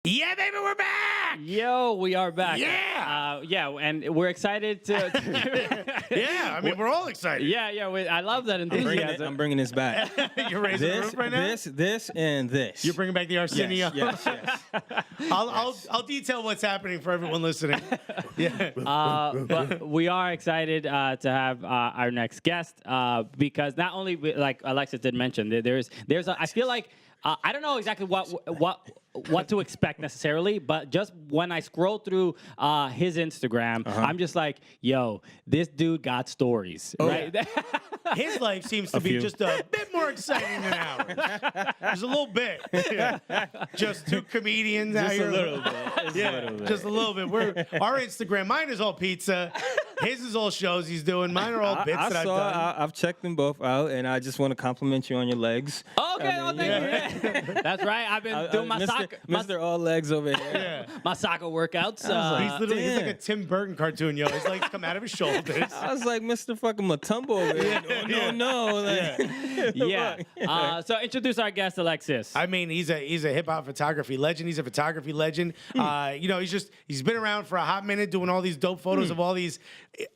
Yeah, baby, we're back. Yo, we are back. Yeah. And we're excited to. Yeah, I mean, we're all excited. I love that enthusiasm. I'm bringing this back. You're raising the roof right now? This, and this. You're bringing back the Arsenio. Yes. I'll detail what's happening for everyone listening. Yeah. But we are excited to have our next guest because not only, like Alexis did mention, I feel like I don't know exactly what to expect necessarily, but just when I scroll through his Instagram, I'm just like, yo, this dude got stories, right? Yeah. His life seems to be just a bit more exciting than ours. Just a little bit. Yeah. Just two comedians out here. A little bit. Just a little bit. Our Instagram, mine is all pizza. His is all shows he's doing. Mine are all bits that I've done. I've checked them both out, and I just want to compliment you on your legs. Okay, thank you. That's right. I've been doing my soccer. Mr. All Legs over here. Yeah. My soccer workouts. He's like a Tim Burton cartoon, yo. His legs come out of his shoulders. I was like, Mr. fucking Matumbo over here. No. Like, So introduce our guest, Alexis. I mean, he's a hip hop photography legend. He's a photography legend. He's been around for a hot minute doing all these dope photos of all these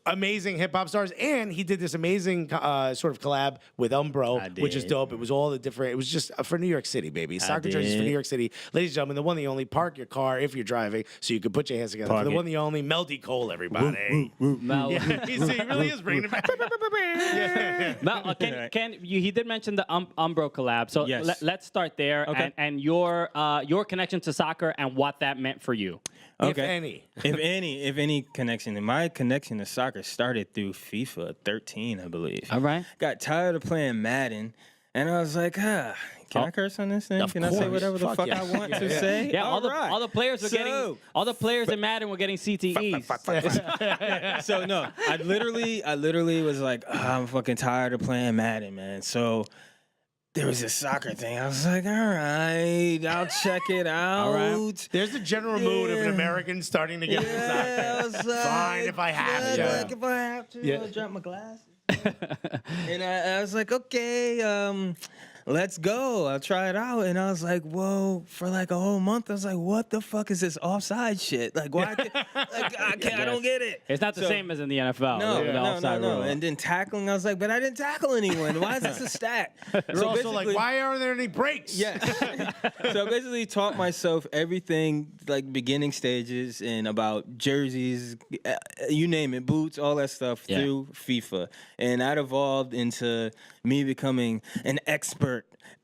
amazing hip hop stars, and he did this amazing sort of collab with Umbro, which is dope. It was all the different. It was just for New York City, baby. Soccer jerseys for New York City, ladies and gentlemen. The one, the only. Park your car if you're driving, so you can put your hands together. For the one, the only. Mel D Cole, everybody. Mel. Yeah, he really is bringing it back. Mel, he did mention the Umbro collab, so yes. Let's start there. Okay. And your connection to soccer and what that meant for you. Okay. If any connection. And my connection to soccer started through FIFA 13, I believe. All right. Got tired of playing Madden, and I was like, can I curse on this thing? Can I say whatever the fuck I want to say? Yeah, all the players were getting in Madden were getting CTEs. So no, I literally was like, I'm fucking tired of playing Madden, man. So there was this soccer thing. I was like, all right, I'll check it out. All right. There's the general mood of an American starting to get into soccer. I was like, fine if I have to. Like if I have to, I'll drop my glasses. And I was like, okay, let's go. I'll try it out. And I was like, whoa, for like a whole month, I was like, what the fuck is this offside shit? Like, why? I don't get it. It's not the same as in the NFL. No. And then tackling, I was like, but I didn't tackle anyone. Why is this a stat? You're also like, why aren't there any breaks? Yeah. So I basically taught myself everything, like beginning stages and about jerseys, you name it, boots, all that stuff through FIFA. And that evolved into me becoming an expert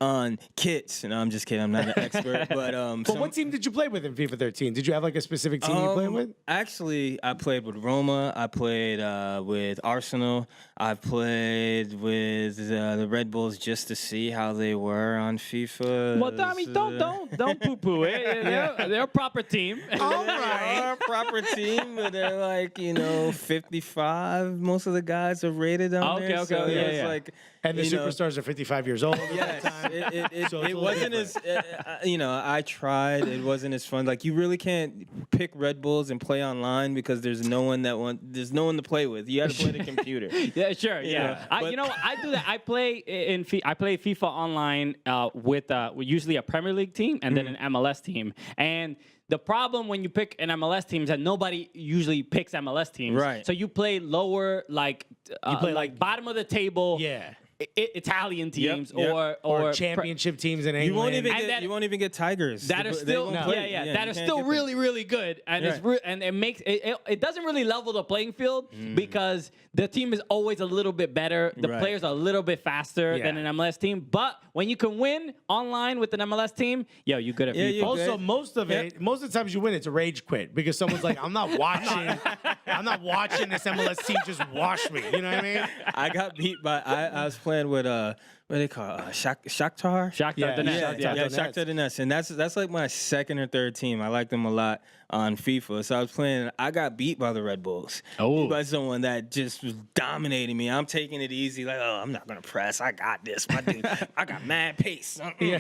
on kits. No, I'm just kidding. I'm not an expert. But what team did you play with in FIFA 13? Did you have like a specific team you played with? Actually, I played with Roma. I played with Arsenal. I played with the Red Bulls just to see how they were on FIFA. Well, I mean, don't poo-poo it. They're a proper team. All right. They're a proper team, but they're like 55. Most of the guys are rated on there. Okay. It's like. And the superstars are 55 years old. Yes, it wasn't as I tried. It wasn't as fun. Like you really can't pick Red Bulls and play online because there's no one to play with. You have to play the computer. Yeah, sure. Yeah, I do that. I play FIFA online with usually a Premier League team and then an MLS team. And the problem when you pick an MLS team is that nobody usually picks MLS teams. Right. So you play lower, you play like bottom of the table. Yeah. Italian teams or championship teams in England. You won't even get Tigers that are still that are still really really good, and it makes it doesn't really level the playing field because the team is always a little bit better. The players are a little bit faster than an MLS team, but when you can win online with an MLS team, you good at FIFA. Also, most of the times you win, it's a rage quit because someone's like, I'm not watching this MLS team just wash me. You know what I mean? I got beat by I was playing with what do they call Shakhtar? Shakhtar Donetsk. Shakhtar Donetsk, and that's like my second or third team. I like them a lot on FIFA. So I was playing. I got beat by the Red Bulls. By someone that just was dominating me. I'm taking it easy, like I'm not gonna press. I got this, my dude. I got mad pace. He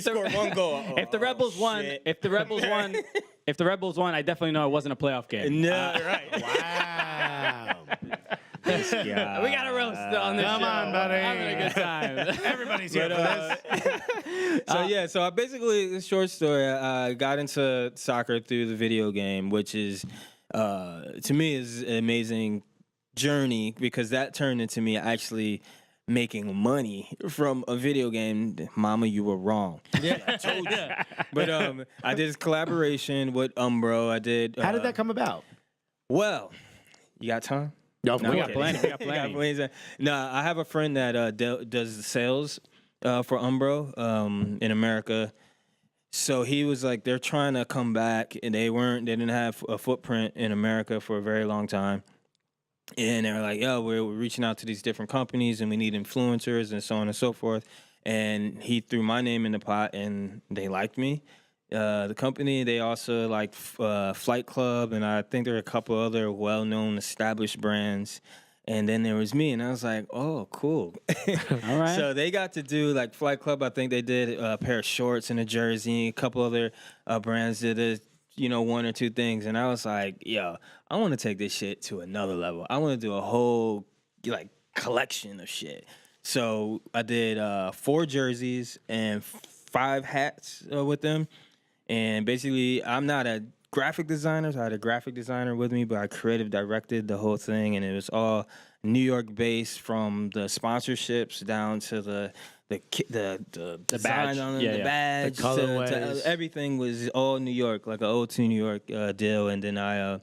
scored one goal. If the Rebels won, if the Rebels won, I definitely know it wasn't a playoff game. No, right. Wow. Yes, yeah. We got a roast on this Come show. on, buddy. Having a good time. Everybody's here for this. So yeah, so I basically, short story, I got into soccer through the video game, which is, to me, is an amazing journey because that turned into me actually making money from a video game. Mama, you were wrong. Yeah. I told you. But I did this collaboration with Umbro. I did. How did that come about? Well, you got time? No, we got plenty. We got You plenty. plenty. No, I have a friend that does the sales for Umbro in America. So he was like, they're trying to come back, and they didn't have a footprint in America for a very long time. And they were like, yo, we're reaching out to these different companies, and we need influencers and so on and so forth. And he threw my name in the pot, and they liked me. The company, they also like Flight Club, and I think there are a couple other well-known established brands. And then there was me, and I was like, oh, cool. All right. So they got to do, like, Flight Club, I think they did a pair of shorts and a jersey. A couple other brands did one or two things. And I was like, yo, I want to take this shit to another level. I want to do a whole, like, collection of shit. So I did 4 jerseys and 5 hats with them. And basically, I'm not a graphic designer, so I had a graphic designer with me, but I creative directed the whole thing, and it was all New York based, from the sponsorships down to the design badge. on Yeah, the yeah. badge, The to colorways. everything was all New York, like an old to New York deal. And then I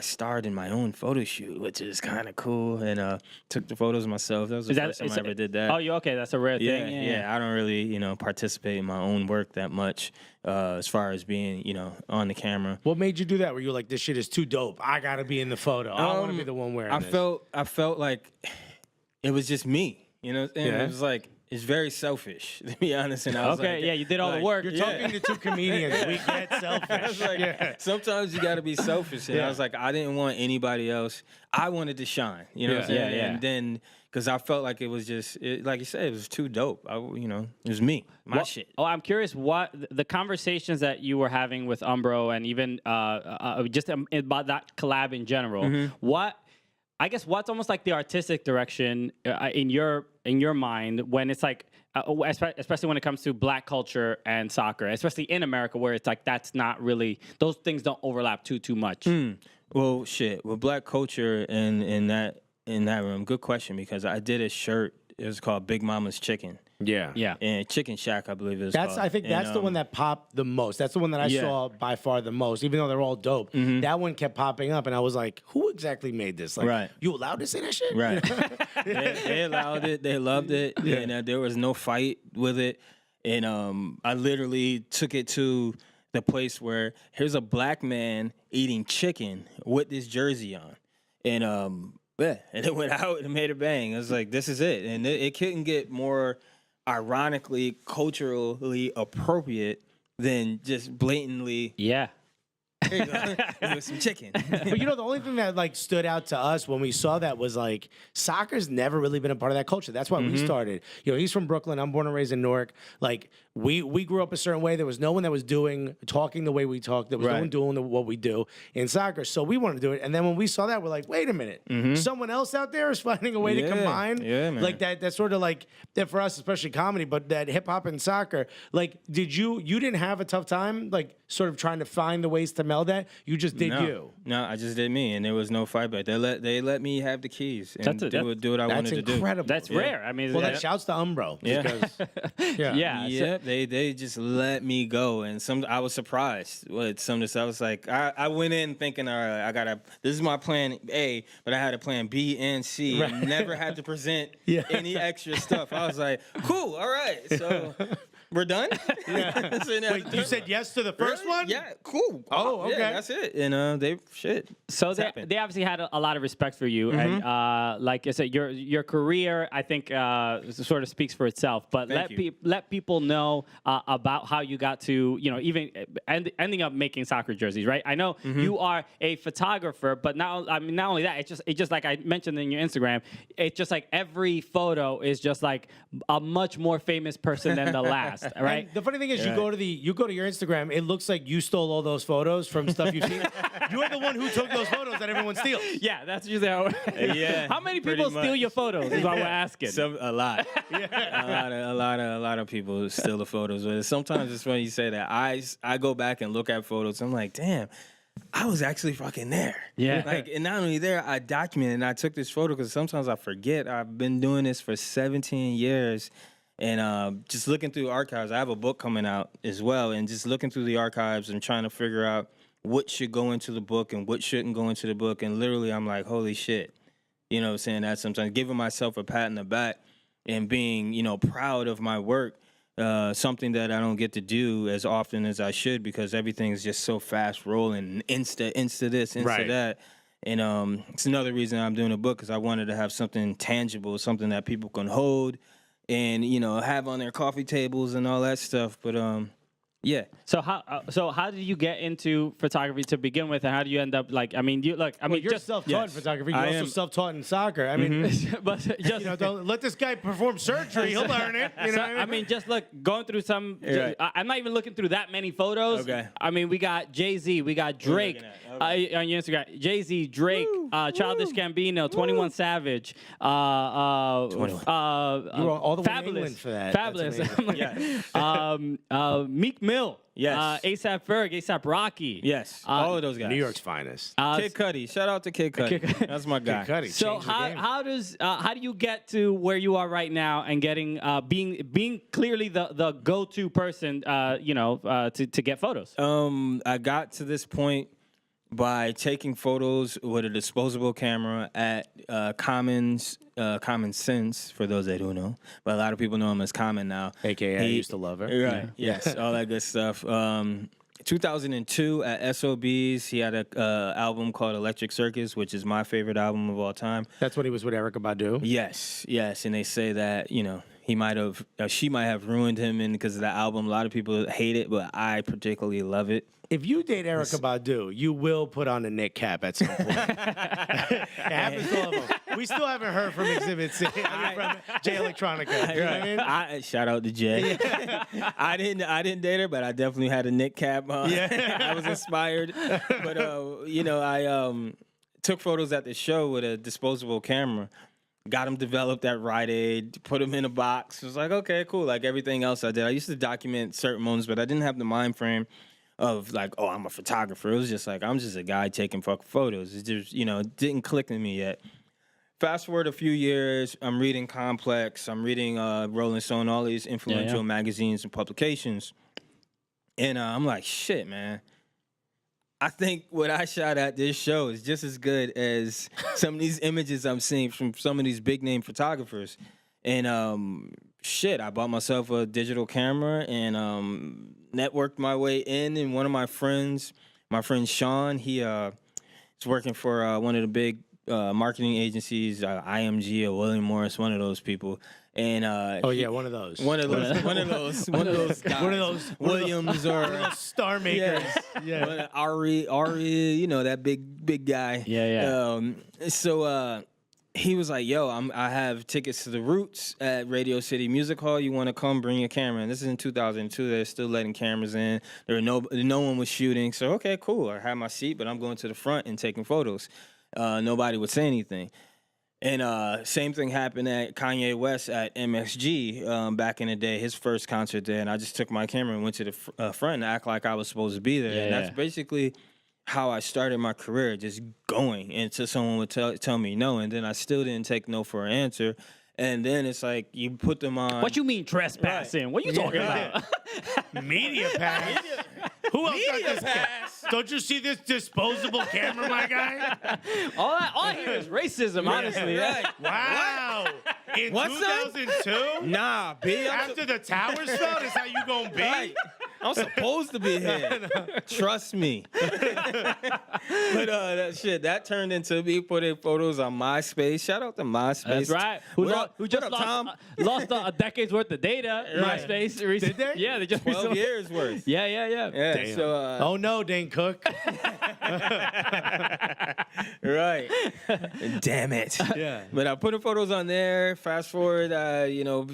starred in my own photo shoot, which is kind of cool, and took the photos myself. That was the first time I ever did that. Oh, you okay? That's a rare Yeah, thing. yeah. I don't really, participate in my own work that much, as far as being, on the camera. What made you do that? Were you like, this shit is too dope, I gotta be in the photo, I want to be the one wearing this? I felt like it was just me, and Yeah. it was like, it's very selfish, to be honest. And I was Okay, like, yeah, you did all the work. You're talking to 2 comedians. We get I selfish. was like, sometimes you got to be selfish. And Yeah. I was like, I didn't want anybody else. I wanted to shine, what I'm Yeah. saying? Yeah. And then, because I felt like it was just, like you said, it was too dope. It was me, my shit. Oh, I'm curious what the conversations that you were having with Umbro and even just about that collab in general. What's almost like the artistic direction in your mind when it's like, especially when it comes to Black culture and soccer, especially in America, where it's like that's not really, those things don't overlap too much. Well, shit, with Black culture in that room, good question, because I did a shirt. It was called Big Mama's Chicken. Yeah. Yeah. And Chicken Shack, I believe it was I called. think that's the one that popped the most. That's the one that I Yeah. saw by far the most, even though they're all dope. That one kept popping up, and I was like, who exactly made this? Like, Right. you allowed to say that shit? Right. they allowed it. They loved it. Yeah. And there was no fight with it. And I literally took it to the place where here's a Black man eating chicken with this jersey on. And and it went out and made a bang. It was like, this is it. And it couldn't get more ironically, culturally appropriate than just blatantly, Yeah. here you go, with some chicken. But the only thing that like stood out to us when we saw that was like soccer's never really been a part of that culture. That's why we started. He's from Brooklyn. I'm born and raised in Newark. Like we grew up a certain way. There was no one that was talking the way we talk. There was no one doing what we do in soccer. So we wanted to do it. And then when we saw that, we're like, wait a minute, someone else out there is finding a way to combine. Yeah, man. Like that's sort of like that for us, especially comedy, but that hip hop and soccer. Like, you didn't have a tough time, like sort of trying to find the ways to meld that? You just did you. No, I just did me, and there was no fight back. They let me have the keys and do what I wanted to do. That's incredible. That's rare. I mean, Well, that shouts to Umbro. Yeah. Because, yeah. Yeah, they just let me go, and I was surprised with some of this. I was like, I went in thinking, all right, this is my plan A, but I had a plan B and C, and never had to present any extra stuff. I was like, cool, all right, so we're done. Wait, you said yes to the first one? Yeah, cool. Oh, okay. Yeah, that's it. And So it's happened. they obviously had a lot of respect for you, and like I said, your career, I think, sort of speaks for itself. But let people know about how you got to, even ending up making soccer jerseys, right? I know you are a photographer, but not only that, it's just like I mentioned in your Instagram, it's just like every photo is just like a much more famous person than the last. best, right? And the funny thing is, you go to your Instagram. It looks like you stole all those photos from stuff you've seen. You're the one who took those photos that everyone steals. Yeah, that's usually how. Yeah, How many pretty people steal much. your photos? Is what we're asking. A lot. A lot of people steal the photos. But sometimes it's funny you say that. I go back and look at photos. I'm like, damn, I was actually fucking there. Yeah. Like, and not only there, I documented and I took this photo because sometimes I forget. I've been doing this for 17 years. And just looking through archives, I have a book coming out as well. And just looking through the archives and trying to figure out what should go into the book and what shouldn't go into the book. And literally, I'm like, holy shit. You know what I'm saying? That sometimes giving myself a pat in the back and being, proud of my work. Something that I don't get to do as often as I should because everything is just so fast rolling, insta this, insta that. And it's another reason I'm doing a book because I wanted to have something tangible, something that people can hold and, have on their coffee tables and all that stuff. But yeah. So how did you get into photography to begin with, and how do you end up You're just self-taught in photography. You're also self-taught in soccer. I mean, but just don't let this guy perform surgery. He'll learn it. You know what I mean? just look going through some. Right. I'm not even looking through that many photos. Okay. I mean, we got Jay-Z, we got Drake on your Instagram. Jay-Z, Drake, Childish Gambino, 21 Savage, 21. You were all the way in Fabulous England for that. Fabulous. That's Yeah. Meek Mill. Yes. ASAP Ferg, ASAP Rocky. Yes. All of those guys. New York's finest. Kid Cudi. Shout out to Kid Cudi. That's my guy. Cudi So changed the game. how do you get to where you are right now and getting being clearly the go-to person to get photos? I got to this point by taking photos with a disposable camera at Common Sense, for those that don't know. But a lot of people know him as Common now. AKA, I used to love her. Right, yes, all that good stuff. 2002 at SOBs, he had a album called Electric Circus, which is my favorite album of all time. That's when he was with Erykah Badu? Yes, and they say that, he might have, she might have ruined him because of that album. A lot of people hate it, but I particularly love it. If you date Erykah Badu, you will put on a Nick cap at some point. It happens to all of them. We still haven't heard from Exhibit C, from Jay Electronica. You know what I mean? Shout out to Jay. I didn't date her, but I definitely had a Nick cap on. Yeah. I was inspired. But I took photos at the show with a disposable camera. Got them developed at Rite Aid, put them in a box. It was like, okay, cool. Like everything else I did. I used to document certain moments, but I didn't have the mind frame of like, oh, I'm a photographer. It was just like, I'm just a guy taking fucking photos. It just, it didn't click with me yet. Fast forward a few years, I'm reading Complex, I'm reading Rolling Stone, all these influential magazines and publications. And I'm like, shit, man. I think what I shot at this show is just as good as some of these images I'm seeing from some of these big name photographers. And I bought myself a digital camera and networked my way in. And one of my friend Sean, he is working for one of the big marketing agencies, IMG or William Morris, one of those people. And one of those. One of those guys. One of those Williams or star makers. Yeah. Ari, that big guy. Yeah. So he was like, "Yo, I have tickets to the Roots at Radio City Music Hall. You want to come? Bring your camera." And this is in 2002. They're still letting cameras in. No one was shooting. So okay, cool. I had my seat, but I'm going to the front and taking photos. Nobody would say anything. And same thing happened at Kanye West at MSG back in the day, his first concert there. And I just took my camera and went to the front and act like I was supposed to be there. And that's basically how I started my career, just going until someone would tell me no. And then I still didn't take no for an answer. And then it's like you put them on. What you mean trespassing? Right. What are you talking about? Media pass. Who else got this pass? Don't you see this disposable camera, my guy? All I hear is racism, honestly. Right. Wow. In 2002? Nah, B. After the towers fell, that's how you gonna be? Right. I'm supposed to be here. Trust me. But that turned into me putting photos on MySpace. Shout out to MySpace. That's right. Who just lost a decade's worth of data. Right. MySpace. Did they? Yeah, they just 12 years worth. Yeah. Yeah. Damn. So, oh no, Dane Cook. Right. Damn it. Yeah. But I put the photos on there. Fast forward,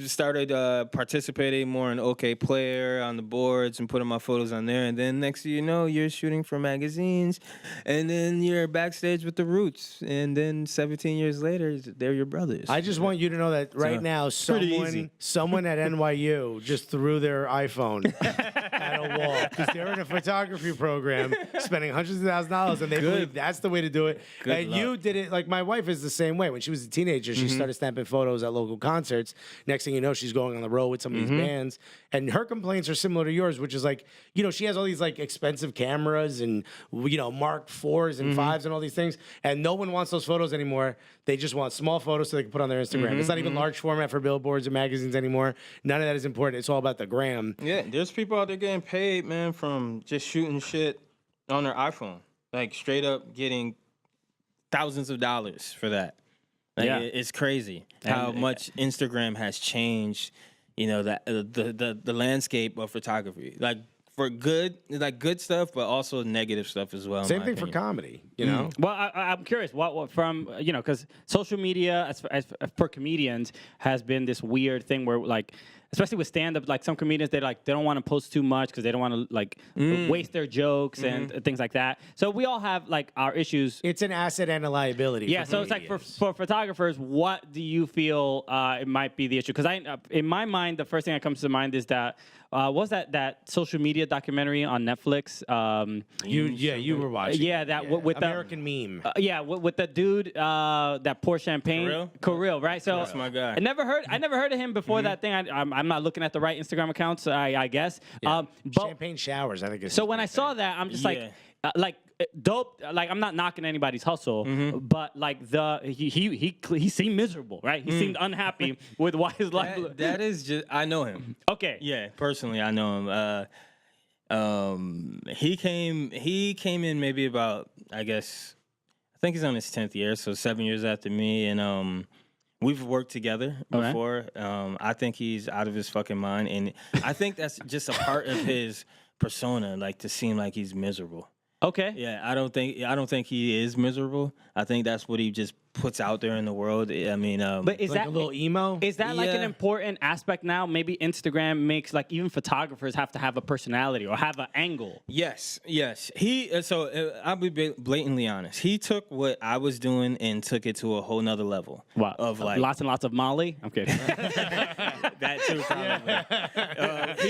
started participating more in OK Player on the boards and putting my photos on there. And then next thing you know, you're shooting for magazines. And then you're backstage with the Roots. And then 17 years later, they're your brothers. I just want you to know that right now, pretty easy. someone at NYU just threw their iPhone at a wall because they're in a photography program spending hundreds of thousands of dollars, and they believe that's the way to do it. And you did it like my wife is the same way. When she was a teenager, she started snapping photos at local concerts. Next thing you know, she's going on the road with some of these bands, and her complaints are similar to yours, which is like, she has all these like expensive cameras and Mark IVs and 5s and all these things, and no one wants those photos anymore. They just want small photos so they can put on their Instagram. It's not even large format for billboards or magazines anymore. None of that is important. It's all about the gram. Yeah, there's people out there getting paid, man, from just shooting shit on their iPhone. Like, straight up getting thousands of dollars for that. Like, it's crazy how much Instagram has changed, the landscape of photography. Like, for good stuff, but also negative stuff as well. Same thing for comedy, Well, I'm curious, what from because social media, as for comedians, has been this weird thing where like, especially with stand-up, like some comedians, they don't want to post too much because they don't want to like waste their jokes and things like that. So we all have like our issues. It's an asset and a liability. Yeah, so it's like for photographers, what do you feel it might be the issue? Because in my mind, the first thing that comes to mind is that was that social media documentary on Netflix? You were watching. Yeah, with American Meme. With the dude that pours champagne, Kirill, right? So that's my guy. I never heard of him before that thing. I'm not looking at the right Instagram accounts, I guess. But champagne showers, I think. So when I saw that, I'm just like dope. Like, I'm not knocking anybody's hustle, but like he seemed miserable, right? He seemed unhappy with why his life. That is just, I know him. Okay. Yeah, personally, I know him. He came in maybe about, I think he's on his 10th year, so 7 years after me, and we've worked together before. I think he's out of his fucking mind, and I think that's just a part of his persona, like to seem like he's miserable. Okay. Yeah, I don't think he is miserable. I think that's what he just puts out there in the world. I mean, but is like that a little emo? Is that like an important aspect now? Maybe Instagram makes like even photographers have to have a personality or have an angle. Yes. I'll be blatantly honest. He took what I was doing and took it to a whole nother level. What? Of like lots and lots of Molly. I'm kidding. That too, probably.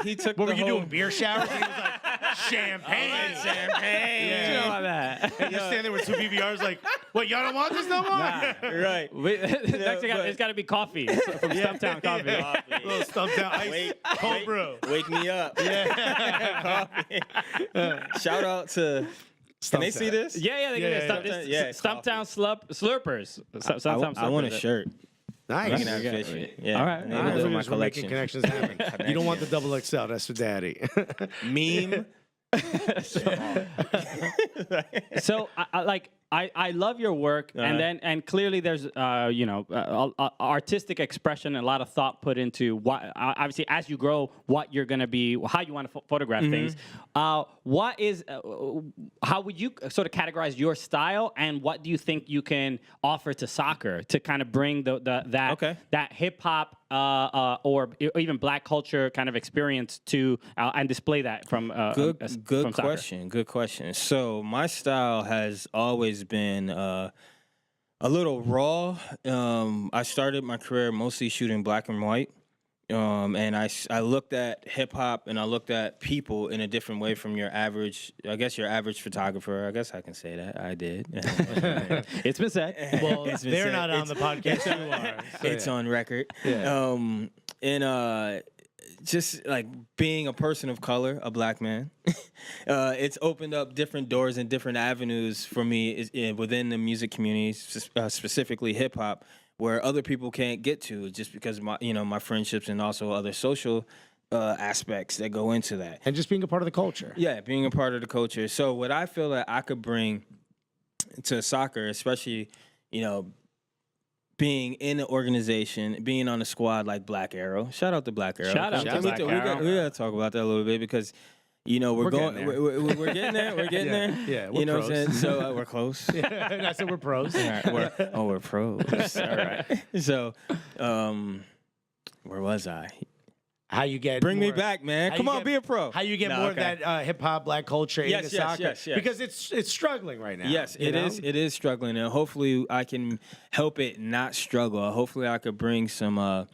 He took. What were you doing? Beer showers? And he was like, champagne. You know about that. And you're standing there with two PBRs like, what, y'all don't want this no more? Right. Next thing, it's got to be coffee from Stumptown Coffee. A little Stumptown ice, cold brew. Wake me up. Coffee. Shout out to... Can they see this? Yeah, they can. Stumptown Slurpers. I want a shirt. Nice. Yeah. All right. We're making connections happen. You don't want the double XL. That's for daddy. Meme. So I love your work, and clearly there's artistic expression and a lot of thought put into what obviously as you grow, what you're gonna be, how you want to photograph things. What is how would you sort of categorize your style, and what do you think you can offer to soccer to kind of bring that hip hop or even black culture kind of experience to and display that from Good question. So my style has always been a little raw. I started my career mostly shooting black and white. And I looked at hip hop and I looked at people in a different way from your average photographer. I guess I can say that. I did. It's been said. Well, they're not on the podcast. You are. It's on record. Yeah. Just like being a person of color, a black man, it's opened up different doors and different avenues for me within the music community, specifically hip hop, where other people can't get to just because of my friendships and also other social aspects that go into that. And just being a part of the culture. Yeah, being a part of the culture. So what I feel that I could bring to soccer, especially, being in an organization, being on a squad like Black Arrow. Shout out to Black Arrow. Shout out to Black Arrow. We got to talk about that a little bit because we're getting going, there. we're getting there. We're getting there. Yeah, we're you know pros. what I'm saying? So we're close. And I said we're pros. All right, we're pros. All right. So, where was I? How you get Bring me more- back, man. how Come you on, get- be a pro. How you get No, more okay. of that hip hop black culture Yes, into yes, soccer? yes, yes. Because it's struggling right now. Yes, you it know? is. It is struggling, and hopefully I can help it not struggle. Hopefully I could bring some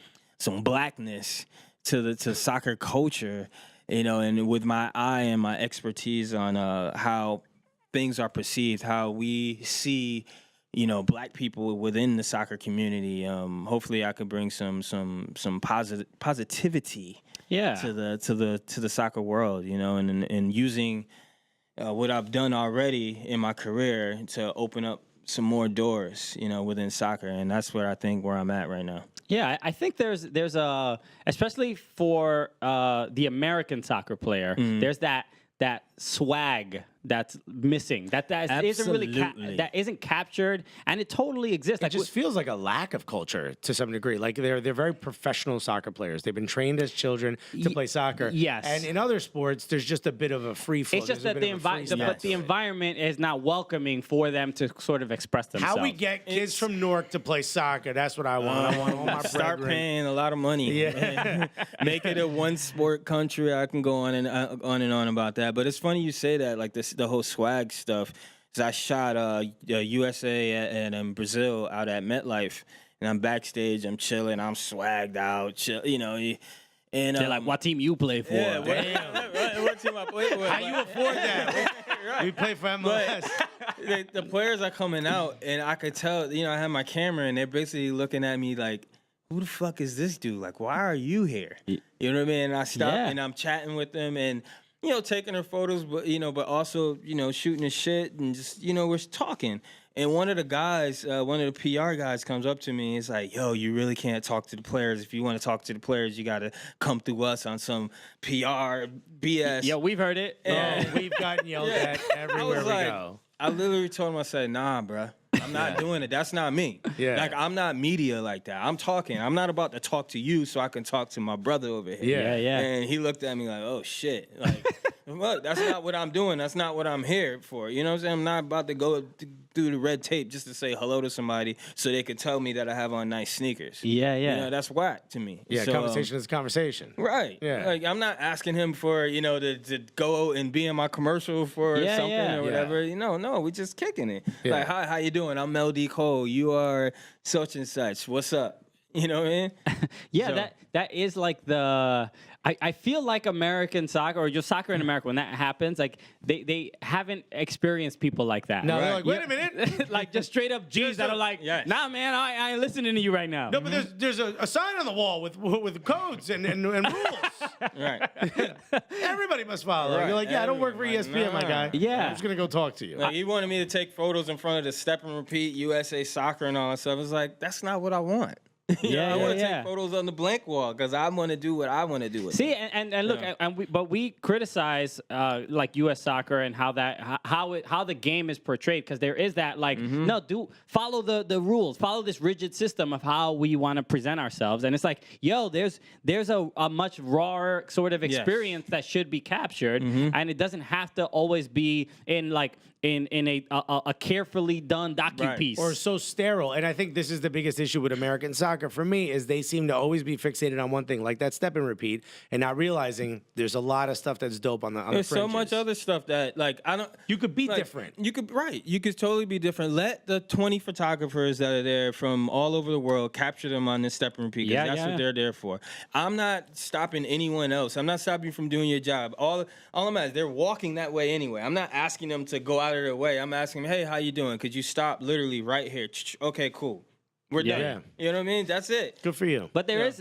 blackness to soccer culture, and with my eye and my expertise on how things are perceived, how we see, black people within the soccer community. Hopefully I could bring some positivity. Yeah. To the soccer world, and using what I've done already in my career to open up some more doors, within soccer, and that's where I'm at right now. Yeah, I think there's a, especially for the American soccer player, there's that swag that's missing. That isn't really Absolutely. that isn't captured, and it totally exists. It just feels like a lack of culture to some degree. Like they're very professional soccer players. They've been trained as children to play soccer. Yes. And in other sports, there's just a bit of a free flow. it's just There's a that bit of a free but the space. environment is not welcoming for them to sort of express themselves. How we get kids from Newark to play soccer? That's what I want. I want all my Start brethren. paying a lot of money. Yeah. Make it a one sport country. I can go on and on about that. But it's funny you say that, like the whole swag stuff. 'Cause I shot USA and Brazil out at MetLife, and I'm backstage. I'm chilling. I'm swagged out. And They're like, what team you play for? Yeah, what team I play for? How you afford that? We play for MLS. The players are coming out, and I could tell, I have my camera, and they're basically looking at me like, who the fuck is this dude? Like, why are you here? You know what I mean? And I stop, Yeah. and I'm chatting with them, and, taking their photos, but also, shooting the shit, and just, we're talking. And one of the guys, one of the PR guys comes up to me, and he's like, yo, you really can't talk to the players. If you want to talk to the players, you got to come through us on some PR BS. Yeah, we've heard it. Oh, we've gotten yelled at everywhere we go. I literally told him, I said, nah, bruh. I'm not doing it. That's not me. Yeah. Like, I'm not media like that. I'm talking. I'm not about to talk to you so I can talk to my brother over here. Yeah. Yeah. And he looked at me like, oh, shit. Like, look, that's not what I'm doing. That's not what I'm here for. You know what I'm saying? I'm not about to go through the red tape just to say hello to somebody so they can tell me that I have on nice sneakers. Yeah. That's whack to me. Yeah, So, conversation is conversation. Right. Yeah. Like, I'm not asking him for, to go and be in my commercial for Yeah, something yeah. or whatever. No, we just kicking it. Yeah. Like, how you doing? I'm Mel D Cole. You are such and such. What's up? You know what I mean? Yeah, So- that is like the. I feel like American soccer or just soccer in America, when that happens, like they haven't experienced people like that. No, they're Right. like, wait a minute. Like just straight up G's that are like, Yes. nah, man, I ain't listening to you right now. No, but there's a sign on the wall with codes and rules. Right. Everybody must follow. Right. You're like, yeah, I don't work for Everyone, ESPN, my nah. guy. Yeah. I'm just gonna go talk to you. Like, he wanted me to take photos in front of the step and repeat USA Soccer and all that stuff. It's like, that's not what I want. Yeah, I want to yeah. take photos on the blank wall because I want to do what I want to do with See, it. and look, but we criticize like U.S. soccer and how the game is portrayed, because there is that like no, follow the rules, follow this rigid system of how we want to present ourselves, and it's like, yo, there's a much rawer sort of experience that should be captured, and it doesn't have to always be in like in a carefully done docu-piece. Or so sterile. And I think this is the biggest issue with American soccer for me, is they seem to always be fixated on one thing, like that step and repeat, and not realizing there's a lot of stuff that's dope on the There's so fringes. much other stuff that, like, I don't. You could be like, different. You could totally be different. Let the 20 photographers that are there from all over the world capture them on this step and repeat. 'Cause Yeah, that's yeah. what they're there for. I'm not stopping anyone else. I'm not stopping you from doing your job. All I'm asking, they're walking that way anyway. I'm not asking them to go out of their way. I'm asking them, hey, how you doing? Could you stop literally right here? Okay, cool. We're done. Yeah. You know what I mean? That's it. Good for you. But there is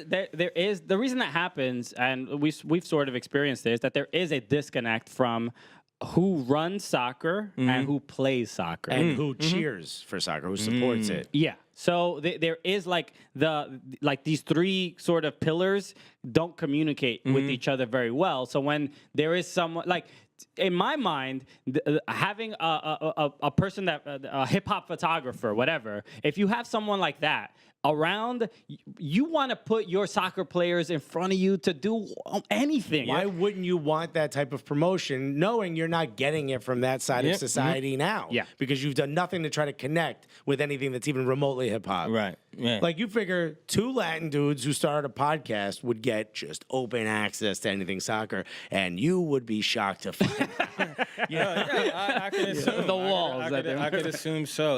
the reason that happens, and we've sort of experienced this, that there is a disconnect from who runs soccer and who plays soccer. And who cheers for soccer, who supports it. Yeah. So there is like these three sort of pillars don't communicate with each other very well. So when there is someone like, in my mind, having a person that a hip hop photographer, whatever, if you have someone like that, around, you want to put your soccer players in front of you to do anything. Why wouldn't you want that type of promotion, knowing you're not getting it from that side of society now? Yeah. Because you've done nothing to try to connect with anything that's even remotely hip hop. Right. Yeah. Like, you figure 2 Latin dudes who started a podcast would get just open access to anything soccer, and you would be shocked to find I could assume The walls. I could assume so.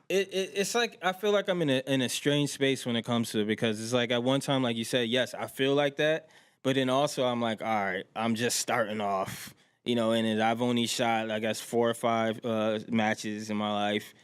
It's like I feel like I'm in a strange space when it comes to it, because it's like at one time, like you said, yes, I feel like that, but then also I'm like, all right, I'm just starting off, and I've only shot, I guess, 4 or 5 matches in my life,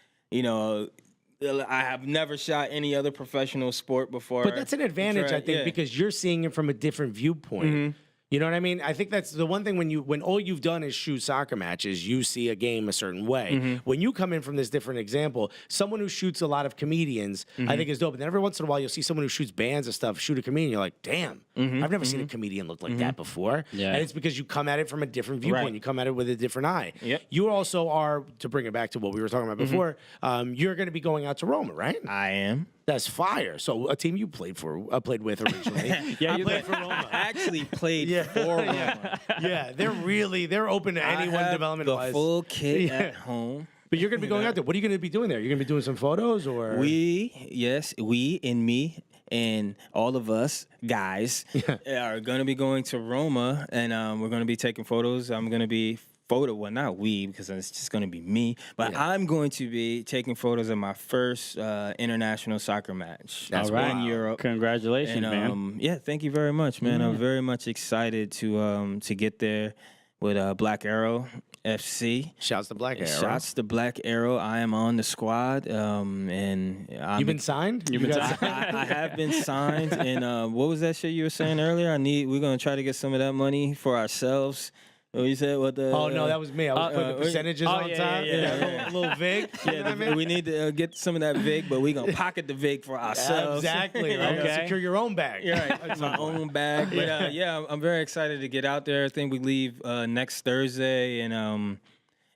I have never shot any other professional sport before. But that's an advantage, I think, because you're seeing it from a different viewpoint. You know what I mean? I think that's the one thing when all you've done is shoot soccer matches, you see a game a certain way. When you come in from this different example, someone who shoots a lot of comedians, I think is dope. And then every once in a while, you'll see someone who shoots bands and stuff, shoot a comedian. You're like, damn, I've never seen a comedian look like that before. Yeah. And it's because you come at it from a different viewpoint. Right. You come at it with a different eye. Yep. You also are, to bring it back to what we were talking about before, you're going to be going out to Roma, right? I am. That's fire. So a team you played with originally. Yeah, I played for I Roma. actually played for Roma. Yeah, they're open to anyone I have development-wise. the full kit at home. But you're going to be going out there. What are you going to be doing there? You're going to be doing some photos, or We and me and all of us guys are going to be going to Roma, and we're going to be taking photos. I'm going to be not we, because it's just going to be me, but I'm going to be taking photos of my first international soccer match. That's All right. in Europe. Congratulations, And, man. yeah, thank you very much, man. I'm very much excited to get there with Black Arrow FC. Shouts to Black Arrow. Shouts to Black Arrow. I am on the squad, and You've been signed? You've been got signed? I have been signed. And what was that shit you were saying earlier? We're gonna try to get some of that money for ourselves. What you said? What the? Oh, no, that was me. I was putting the percentages on yeah, top. yeah. A little VIG. You know what I mean? We need to get some of that VIG, but we're gonna pocket the VIG for ourselves. Exactly. Right? Okay. Secure your own bag. Right, my own bag. But yeah, I'm very excited to get out there. I think we leave next Thursday, and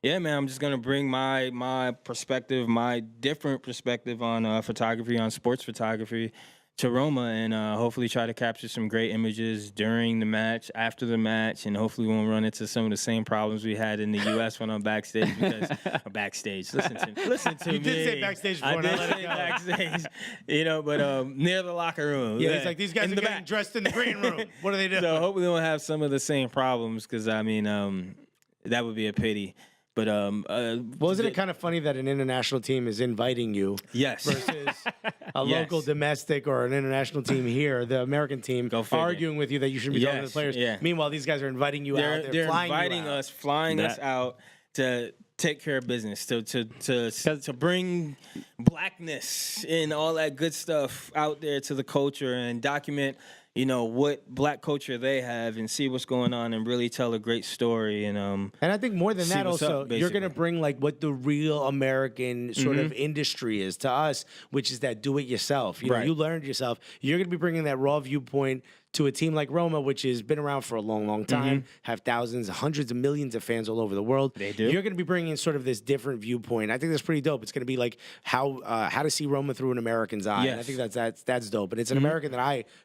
yeah, man, I'm just gonna bring my perspective, my different perspective on photography, on sports photography, to Roma, and hopefully try to capture some great images during the match, after the match, and hopefully we won't run into some of the same problems we had in the U.S. when I'm backstage. Because backstage, listen to me. You did say backstage before, I and I did let it say go. backstage, but near the locker room. Yeah, he's like, these guys in are the getting back. dressed in the green room. What do they do? So hopefully we won't have some of the same problems, because that would be a pity. But Wasn't it kind of funny that an international team is inviting you yes. versus a local domestic or an international team here, the American team, Go figure. arguing with you that you should be talking to the Yes, players? yeah. Meanwhile, these guys are inviting you out. They're flying inviting you out. us, flying us out to take care of business, to bring blackness and all that good stuff out there to the culture, and document, what black culture they have, and see what's going on, and really tell a great story. And I think more than see that, what's also, up, you're going to basically. bring like what the real American sort of industry is to us, which is that do it yourself. You know, Right. you learned yourself. You're going to be bringing that raw viewpoint to a team like Roma, which has been around for a long, long time, have thousands, hundreds of millions of fans all over the world. They do. You're going to be bringing sort of this different viewpoint. I think that's pretty dope. It's going to be like how to see Roma through an American's eye. And I Yes. think that's dope. And it's an American that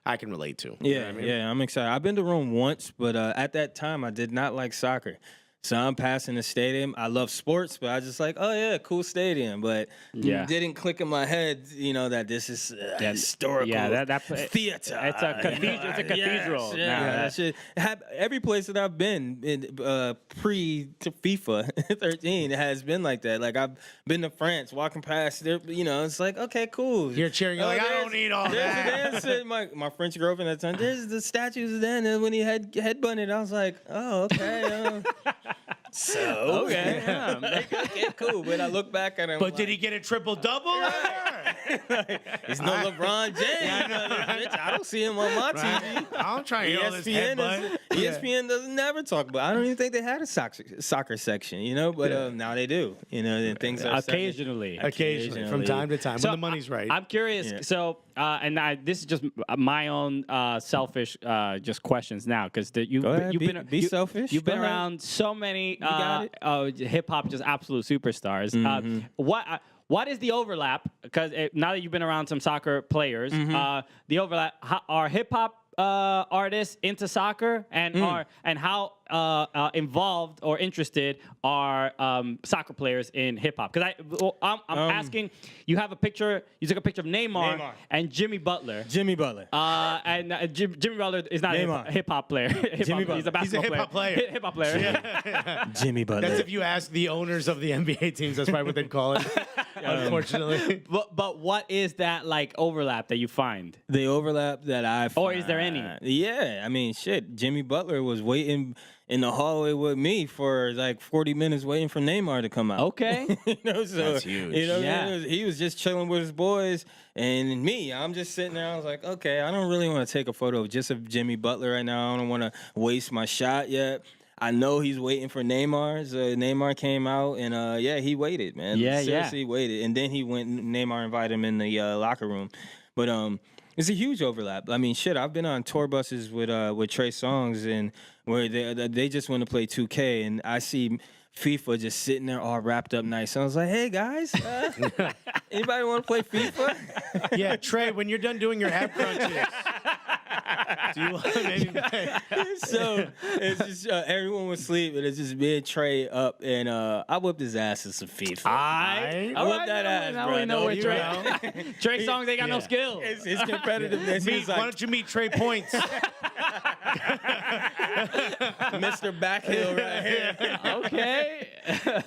I can relate to. You know what I mean? Yeah, I'm excited. I've been to Rome once, but at that time I did not like soccer. So I'm passing the stadium. I love sports, but I was just like, oh yeah, cool stadium. But didn't click in my head, that this is historical theater. It's a cathedral. It's a cathedral. Yes, every place that I've been in, pre to FIFA 13 has been like that. Like I've been to France, walking past there. It's like, okay, cool. You're cheering. You're like, I don't need all that. There's my French girlfriend at the time. There's the statues of that, and when he headbutted, I was like, oh, okay. So Okay. okay, cool. But I look back at him. But did he get a triple double? He's no LeBron James. I don't see him on my TV. I'm trying to hear all this headbutt. ESPN doesn't never talk about. I don't even think they had a soccer section, But now they do. And things are Occasionally. Occasionally, from time to time, when the money's right. I'm curious. Yeah. So, this is just my own selfish just questions now, because you've ahead, been be selfish. You've been Go ahead. around so many got hip hop, just absolute superstars. what is the overlap? Because now that you've been around some soccer players, the overlap, are hip hop artists into soccer, and how involved or interested are soccer players in hip hop? Because I'm asking, you took a picture of Neymar and Jimmy Butler. Jimmy Butler. And Jimmy Butler is not Neymar. a hip hop player. Jimmy Butler. He's a basketball hip-hop player. Hip hop player. Jimmy Butler. That's if you ask the owners of the NBA teams. That's probably what they'd call it. Unfortunately. But what is that like overlap that you find? The overlap that I find. Or is there any? Yeah, I mean, shit. Jimmy Butler was waiting in the hallway with me for like 40 minutes waiting for Neymar to come out. Okay. You know, so, That's huge. You know, Yeah. he was just chilling with his boys, and me, I'm just sitting there. I was like, okay, I don't really want to take a photo of Jimmy Butler right now. I don't want to waste my shot yet. I know he's waiting for Neymar. So Neymar came out, and he waited, man. Yeah, Seriously waited. And then he went. Neymar invited him in the locker room, but it's a huge overlap. I mean, shit. I've been on tour buses with Trey Songz, and where they just want to play 2K, and I see FIFA just sitting there all wrapped up nice. And I was like, hey guys, anybody want to play FIFA? Yeah, Trey, when you're done doing your ab crunches, do you want maybe? So it's just everyone was asleep, and it's just me and Trey up, and I whipped his ass in some FIFA. I whipped that ass, now bro. we know No, where you Trey. know. Trey Songz, they got no Yeah. skill. His competitiveness. Meet, He's why like don't you meet Trey Points? Mr. Backhill right here. Okay.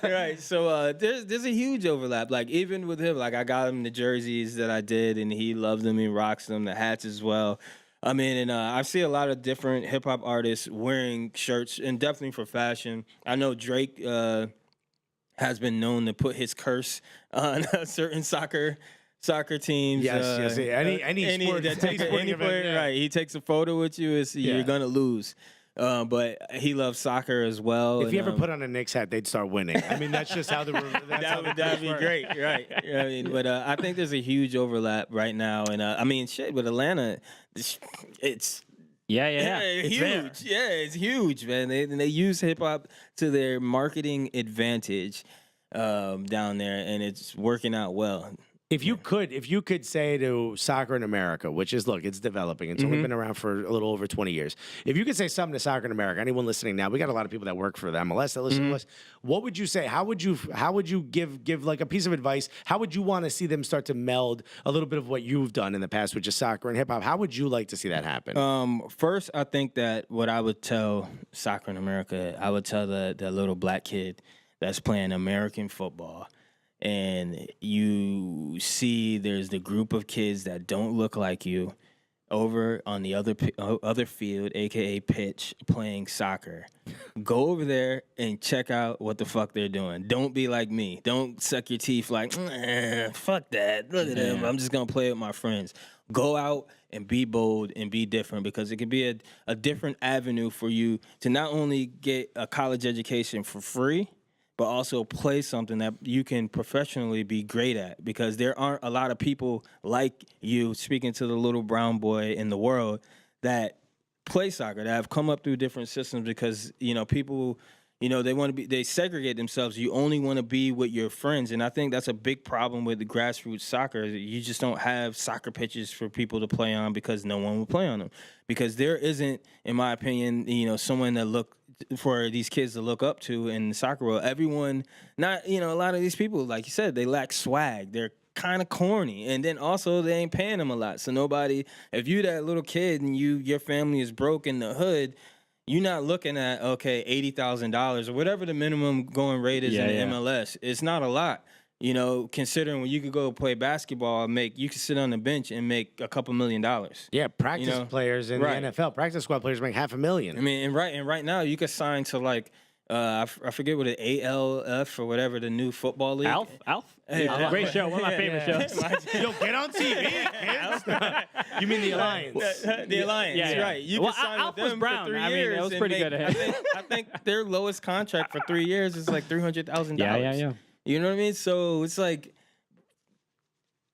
Right. So there's a huge overlap. Like even with him, like I got him the jerseys that I did, and he loves them. He rocks them. The hats as well. I mean, and I see a lot of different hip hop artists wearing shirts, and definitely for fashion. I know Drake has been known to put his curse on certain soccer teams. Yes. Any sport, that takes any sporting any event, player, yeah. right? He takes a photo with you. You're gonna lose. But he loves soccer as well. If you ever put on a Knicks hat, they'd start winning. I mean, that's just how the that'd be great, right? I mean, but I think there's a huge overlap right now, and I mean, shit with Atlanta, it's Yeah. huge. there. Yeah, it's huge, man. They use hip hop to their marketing advantage down there, and it's working out well. If you could say to soccer in America, which is, look, it's developing. It's only been around for a little over 20 years. If you could say something to soccer in America, anyone listening now, we got a lot of people that work for the MLS that listen to us. What would you say? How would you give like a piece of advice? How would you want to see them start to meld a little bit of what you've done in the past with just soccer and hip hop? How would you like to see that happen? First, I think that what I would tell soccer in America, I would tell the little black kid that's playing American football, and you see there's the group of kids that don't look like you over on the other field, aka pitch, playing soccer. Go over there and check out what the fuck they're doing. Don't be like me. Don't suck your teeth like, fuck that. Look at them. I'm just gonna play with my friends. Go out and be bold and be different, because it can be a different avenue for you to not only get a college education for free, but also play something that you can professionally be great at, because there aren't a lot of people like you, speaking to the little brown boy in the world, that play soccer, that have come up through different systems, because, people, they segregate themselves. You only want to be with your friends. And I think that's a big problem with the grassroots soccer. You just don't have soccer pitches for people to play on, because no one will play on them. Because there isn't, in my opinion, someone that for these kids to look up to in the soccer world. Everyone, a lot of these people, like you said, they lack swag. They're kind of corny, and then also they ain't paying them a lot. So if you that little kid and your family is broke in the hood, you're not looking at $80,000 or whatever the minimum going rate is in the MLS. It's not a lot. Considering when you could go play basketball, you could sit on the bench and make a couple $1 million. Yeah, practice players in the NFL, practice squad players make $500,000. I mean, and right now you could sign to like I forget what it ALF or whatever, the new football league. Alf? Hey, great show. One of my favorite shows. Yo, get on TV, kids. You mean the Alliance? The Alliance, Yeah. right. You Well, can sign Alf with was them brown. for 3 I mean, years. that was and pretty good of him. I think their lowest contract for 3 years is like $300,000. Yeah. You know what I mean? So it's like,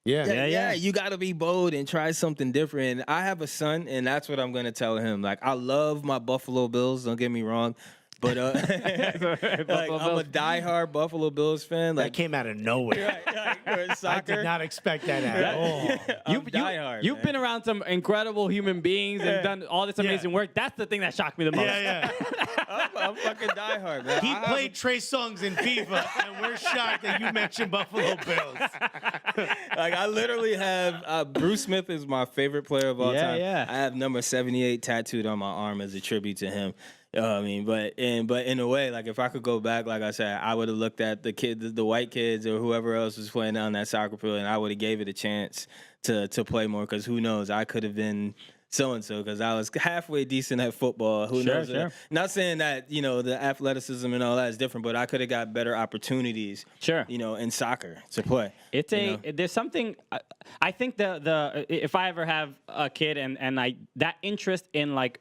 Yeah. you got to be bold and try something different. I have a son, and that's what I'm going to tell him. Like, I love my Buffalo Bills, don't get me wrong, But like, I'm a diehard Buffalo Bills fan. That Like, came out of nowhere. I soccer. did not expect that at all. diehard. You've been around some incredible human beings and done all this amazing work. That's the thing that shocked me the most. Yeah. I'm fucking diehard, man. He played Trey Songz in FIFA, and we're shocked that you mentioned Buffalo Bills. Like, I literally have Bruce Smith is my favorite player of all time. Yeah. I have number 78 tattooed on my arm as a tribute to him. You know what I mean, but in a way, like, if I could go back, like I said, I would have looked at the kids, the white kids, or whoever else was playing on that soccer field, and I would have gave it a chance to play more. Because who knows, I could have been so and so because I was halfway decent at football. Who knows? Sure. Not saying that the athleticism and all that is different, but I could have got better opportunities. Sure. In soccer to play. It's there's something. I think the if I ever have a kid and that interest in like.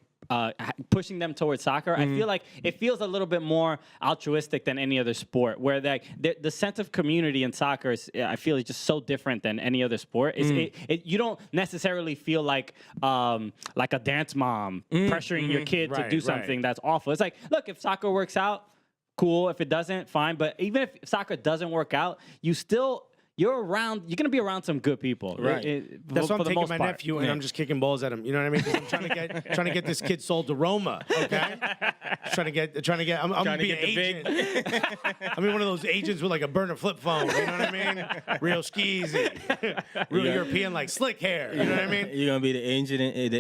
Pushing them towards soccer, I feel like it feels a little bit more altruistic than any other sport. Where the sense of community in soccer is, I feel, is just so different than any other sport. You don't necessarily feel like a dance mom pressuring your kid to do something that's awful. It's like, look, if soccer works out, cool. If it doesn't, fine. But even if soccer doesn't work out, you're going to be around some good people. Right. That's why I'm for the taking most my part. nephew and I'm just kicking balls at him. You know what I mean? 'Cause I'm trying to get this kid sold to Roma. Okay, trying to get. I'm gonna be an agent. I mean, one of those agents with like a burner flip phone. You know what I mean? Real skeezy, real European, like slick hair. You know what I mean? You're gonna be the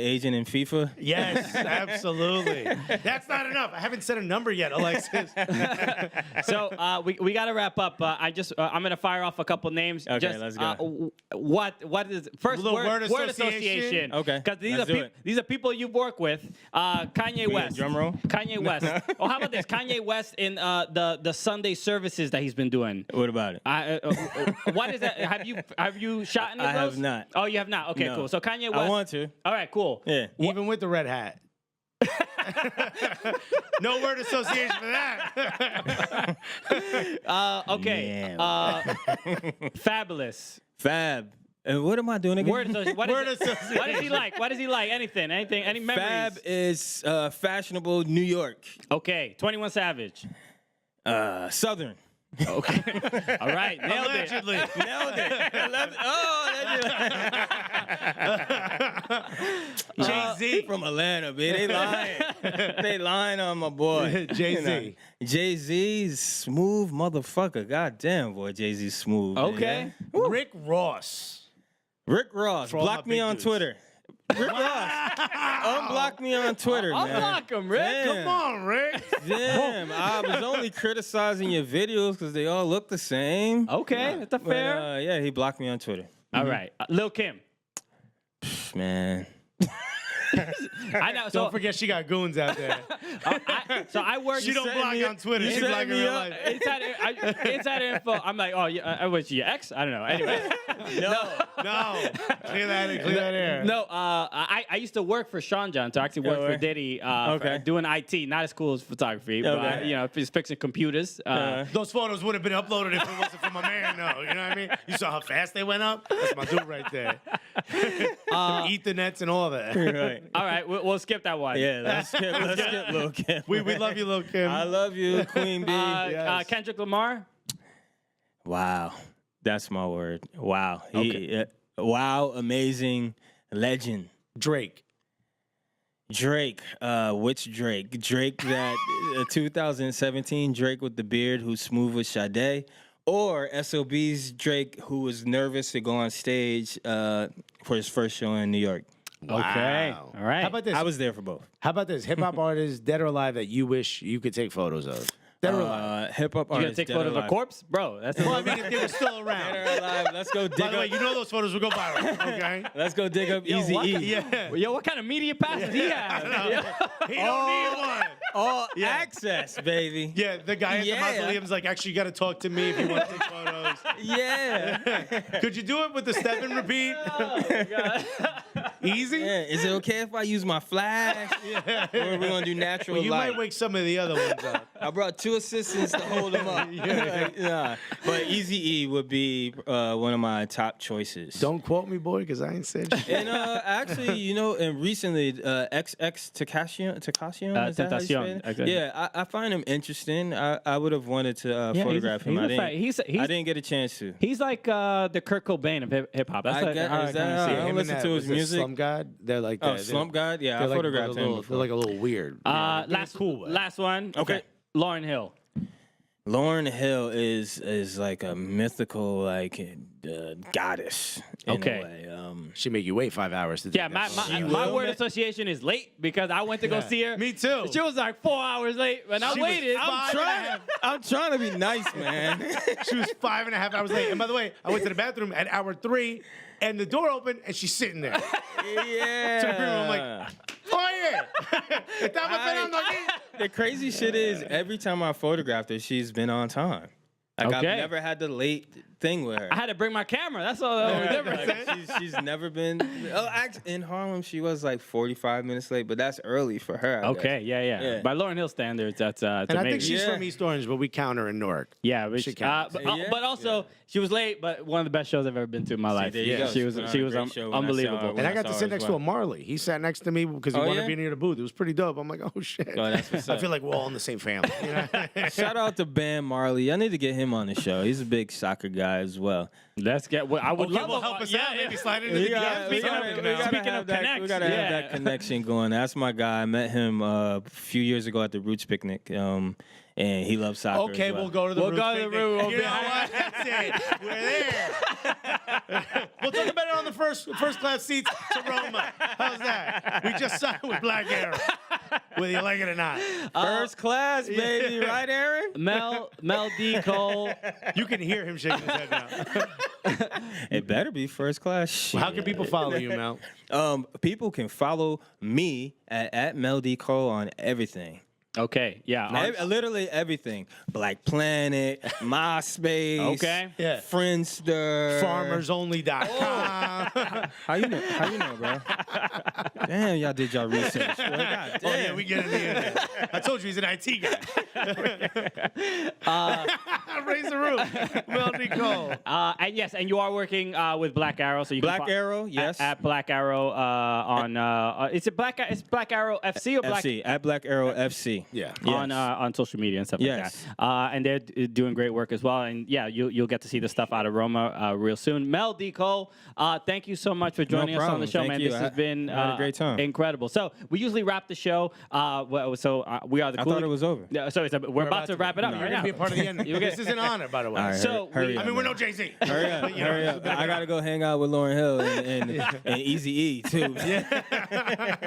agent in FIFA. Yes, absolutely. That's not enough. I haven't said a number yet, Alexis. So we got to wrap up. I'm gonna fire off a couple names. Okay, let's go. What is first Little word word association? Okay, because these are people you work with. Kanye West. Drum roll. Kanye West. Oh, how about this? Kanye West in the Sunday services that he's been doing. What about it? What is that? Have you shot any of I those? have not. Oh, you have not. Okay, No. cool. So Kanye West. I want to. All right, cool. Yeah. Even with the red hat. No word association for that. Okay. Yeah. Fabulous. Fab. And what am I doing again? Word association. Word association. What does he like? What does he like? Anything? Any memories? Fab is fashionable New York. Okay. 21 Savage. Southern. Okay. All right. Nailed Allegedly. it. Nailed it. Jay-Z. From Atlanta, man. They lying. They lying on my boy. Jay-Z. Jay-Z's smooth motherfucker. God damn, boy. Jay-Z's smooth. Okay. Man. Rick Ross. Rick Ross. For all Block my me big on dudes. Twitter. Rick Ross. Unblock me on Twitter, man. Unblock him, Rick. Damn. Come on, Rick. Damn, I was only criticizing your videos because they all look the same. Okay. That's a But, fair. yeah, he blocked me on Twitter. All right. Lil Kim. Man. I know. Don't So forget she got goons out there. I work. She don't set block me on Twitter. you She set block in me real up. life. Inside info. I'm like, oh, yeah, was she your ex? I don't know. Anyway. No. Clear that air. No, I used to work for Sean John. So I actually worked for Diddy doing IT, not as cool as photography, but just fixing computers. Those photos would have been uploaded if it wasn't for my man, though. You know what I mean? You saw how fast they went up? That's my dude right there. Ethernets and all that. Right. All right, we'll skip that one. Yeah, let's get Lil Kim. We love you, Lil Kim. I love you, Queen Bee. Yes. Kendrick Lamar. Wow. That's my word. Wow. Okay. Wow, amazing legend. Drake. Drake. Which Drake? Drake that 2017 Drake with the beard who's smooth with Sade, or SOB's Drake who was nervous to go on stage for his first show in New York. Okay. Wow. All right. How about this? I was there for both. How about this? Hip hop artists, dead or alive, that you wish you could take photos of? Dead or alive? Hip hop You gonna artists. take dead photos or of a alive. corpse, bro? That's Well, I mean, if they were still Dead around. or alive. Let's go dig By the way, up. you know those photos will go viral, okay? Let's go dig up Easy what E. kind- Yeah. Yo, what kind of media passes he has? He don't need one. All access, baby. Yeah, the guy at the Yeah. mausoleum's like, actually, you got to talk to me if you want to take photos. Yeah. Could you do it with the step and repeat? Oh, God. Easy? Yeah, is it okay if I use my flash? Or are we gonna do natural Well, you light? might wake some of the other ones up. I brought 2 assistants to hold them up. Yeah. But Easy E would be one of my top choices. Don't quote me, boy, because I ain't said shit. And actually, and recently, XX Tekacion, is that how you say Tentacion, it? exactly. Yeah, I find him interesting. I would have wanted to photograph him. I didn't get a chance to. He's like the Kurt Cobain of hip hop. That's I how guess- I is that kinda how- see I it. don't listen to his music. Slum God? They're like that. Slump God? Yeah, I They're photographed him before. They're like a little weird. Last cool. last one. Okay. Lauryn Hill. Lauryn Hill is like a mythical goddess in Okay. a way. She make you wait 5 hours to do Yeah, that. my word association is late because I went to go see her. Me too. She was like 4 hours late, and I She was waited. I'm trying to be nice, man. She was 5.5 hours late. And by the way, I went to the bathroom at hour 3, and the door opened, and she's sitting there. Yeah. To the room, I'm like, oye, estaba esperando aquí. The crazy shit is, every time I photographed her, she's been on time. Like, I've Okay. never had the late thing with her. I had to bring my camera. That's all that was different. Like, she's never been. In Harlem, she was like 45 minutes late, but that's early for her. I Okay, guess. yeah. Yeah. By Lauryn Hill standards, that's And I think amazing. she's Yeah. from East Orange, but we count her in Newark. Yeah, but, She counts. but also she was late, but one of the best shows I've ever been to in my life. there you go. She was She put she on a was great show when I saw her. unbelievable. And I got to saw sit her next as to a well. Marley. He sat next to me because he Oh, wanted yeah? to be near the booth. It was pretty dope. I'm like, oh shit. Oh, that's what's I up. feel like we're all in the same family. You know? Shout out to Bam Marley. I need to get him on the show. He's a big soccer guy as well. Let's get. Well, I would Okay, love well, to help us yeah, out. yeah. Maybe slide into the DMs. Speaking of- speaking of connects, we gotta have yeah. that connection going. That's my guy. I met him a few years ago at the Roots picnic, and he loves soccer. Okay, as well. we'll go to the We'll Roots go to the picnic. Roots. We'll You be- know what? That's it. We're there. We'll talk about it on the first class seats to Roma. How's that? We just signed with Black Arrow, whether you like it or not. First class, baby, right, Aaron? Mel D Cole. You can hear him shaking his head now. It better be first class. How can people follow you, Mel? People can follow me at Mel D Cole on everything. Okay, yeah. Literally everything. Black Planet, MySpace, Okay. Yeah. Friendster, FarmersOnly.com. How you know, bro? Damn, y'all did y'all research. Bro. God Oh, yeah, damn. we get in the internet. I told you he's an IT guy. Raise the roof. Mel D. Cole. And yes, and you are working with Black Arrow, so you Black can Arrow, yes. at Black Arrow on it's Black Arrow FC or Black FC at Black Arrow FC. Yeah. on social media and stuff Yes. like that. And they're doing great work as well. And yeah, you'll get to see the stuff out of Roma real soon. Mel D. Cole, thank you so much for joining us on problem. the show, Thank man. you. This has been I had a great time. incredible. So we usually wrap the show. We are the I Cool. thought it was over. Yeah, so we're about to wrap it up You're right going now. to be a part of the end. You get- This is an honor, by the way. All right, So hurry we- up, I mean, we're man. no Jay-Z. Hurry up, hurry up. I gotta go hang out with Lauryn Hill and Easy E too.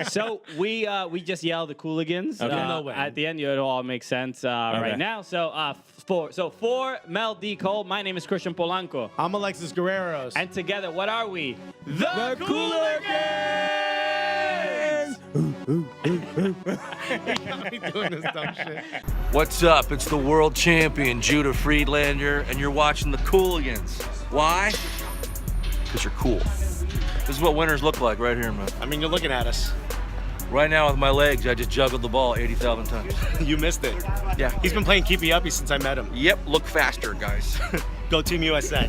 So we just yelled the Cooligans No way. at the end. It all makes sense right now. So for Mel D. Cole, my name is Christian Polanco, I'm Alexis Guerreros. and together, what are we? The Cooligans! doing this dumb shit. What's up? It's the world champion, Judah Friedlander, and you're watching the Cooligans. Why? Because you're cool. This is what winners look like right here, man. I mean, you're looking at us. Right now with my legs, I just juggled the ball 80,000 times. You missed it. Yeah. He's been playing keepy uppy since I met him. Yep, look faster, guys. Go Team USA.